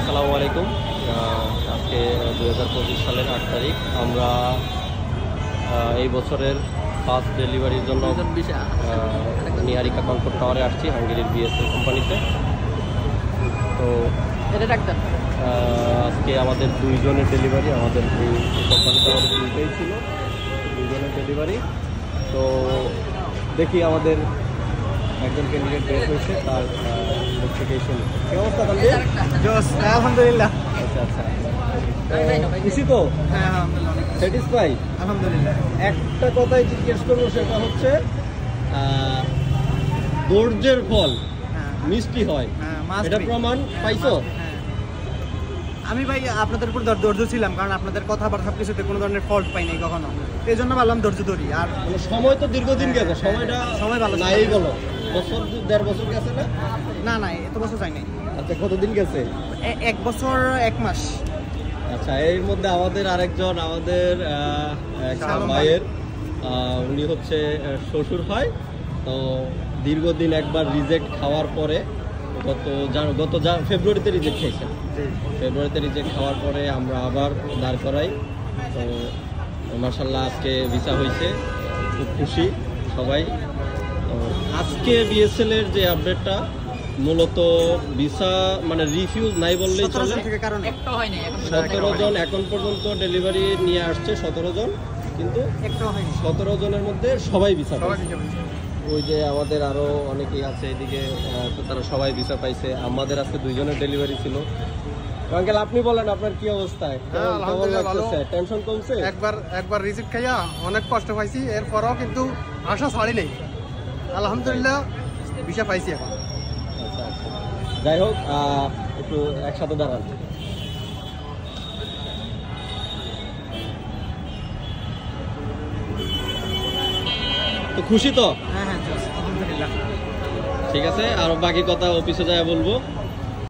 আসসালামু আলাইকুম। আজকে 2025 সালের 8 তারিখ। আমরা এই বছরের ফার্স্ট ডেলিভারির জন্য নিহারিকা কনকর্ড টাওয়ারে আসছি, হাঙ্গেরির বিএসএল কোম্পানিতে। তো আজকে আমাদের 2 জনের ডেলিভারি, আমাদের এই কোম্পানিতে আমাদের 2টাই ছিল, 2 জনের ডেলিভারি। তো দেখি আমাদের একজন ক্যান্ডিডেট বের হয়েছে, তার নোটিফিকেশন কি অবস্থা? আলহামদুলিল্লাহ। আচ্ছা আচ্ছা, খুশি তো? হ্যাঁ, স্যাটিসফাই? আলহামদুলিল্লাহ। একটা কথাই জিজ্ঞেস করবো, সেটা হচ্ছে ধৈর্যের ফল মিষ্টি হয়, এটা প্রমাণ পাইছো? আমি ভাই আপনাদের উপর ধৈর্য ছিলাম, কারণ আপনাদের কথাবার্তা সবকিছুতে কোনো ধরনের ফল্ট পাইনি কখনো, এই জন্য ভাবলাম ধৈর্য ধরি। আর সময় তো দীর্ঘদিন গেছে, সময় ভালো নাই বলো, বছর 1.5 বছর গেছে না? না না, এত বছর যাই নাই। আচ্ছা, কতদিন গেছে? 1 বছর 1 মাস। আচ্ছা, এর মধ্যে আমাদের আরেকজন, আমাদের ভাইয়ের উনি হচ্ছে শ্বশুর হয়। তো দীর্ঘদিন একবার রিজেক্ট খাওয়ার পরে গত ফেব্রুয়ারিতে রিজেক্ট খেয়েছেন। ফেব্রুয়ারিতে রিজেক্ট খাওয়ার পরে আমরা আবার দাঁড় করাই। তো মাশাআল্লাহ আজকে ভিসা হয়েছে, খুব খুশি সবাই। তো আজকে বিএসএল এর যে আপডেটটা, মূলত ভিসা মানে রিফিউজ নাই বললেই চলে। 17 জন এখন পর্যন্ত ডেলিভারি নিয়ে আসছে, 17 জন, কিন্তু 17 জনের মধ্যে সবাই ভিসা পাইছে। ওই যে আমাদের আরো অনেকেই আছে এদিকে, তারা সবাই ভিসা পাইছে। আমাদের আজকে 2 জনের ডেলিভারি ছিল। আঙ্কেল, আপনি বলেন আপনার কি অবস্থায়? টেনশন কমছে? একবার রিজেক্ট খাইয়া অনেক কষ্ট পাইছি, এরপরও কিন্তু আশা ছাড়ি নেই। আলহামদুলিল্লাহ ভিসা পাইছি এখন। আচ্ছা আচ্ছা, যাই হোক, একটু একসাথে দাঁড়ান। তো খুশি তো? হ্যাঁ, আলহামদুলিল্লাহ। ঠিক আছে, আর বাকি কথা অফিসে যায় বলবো।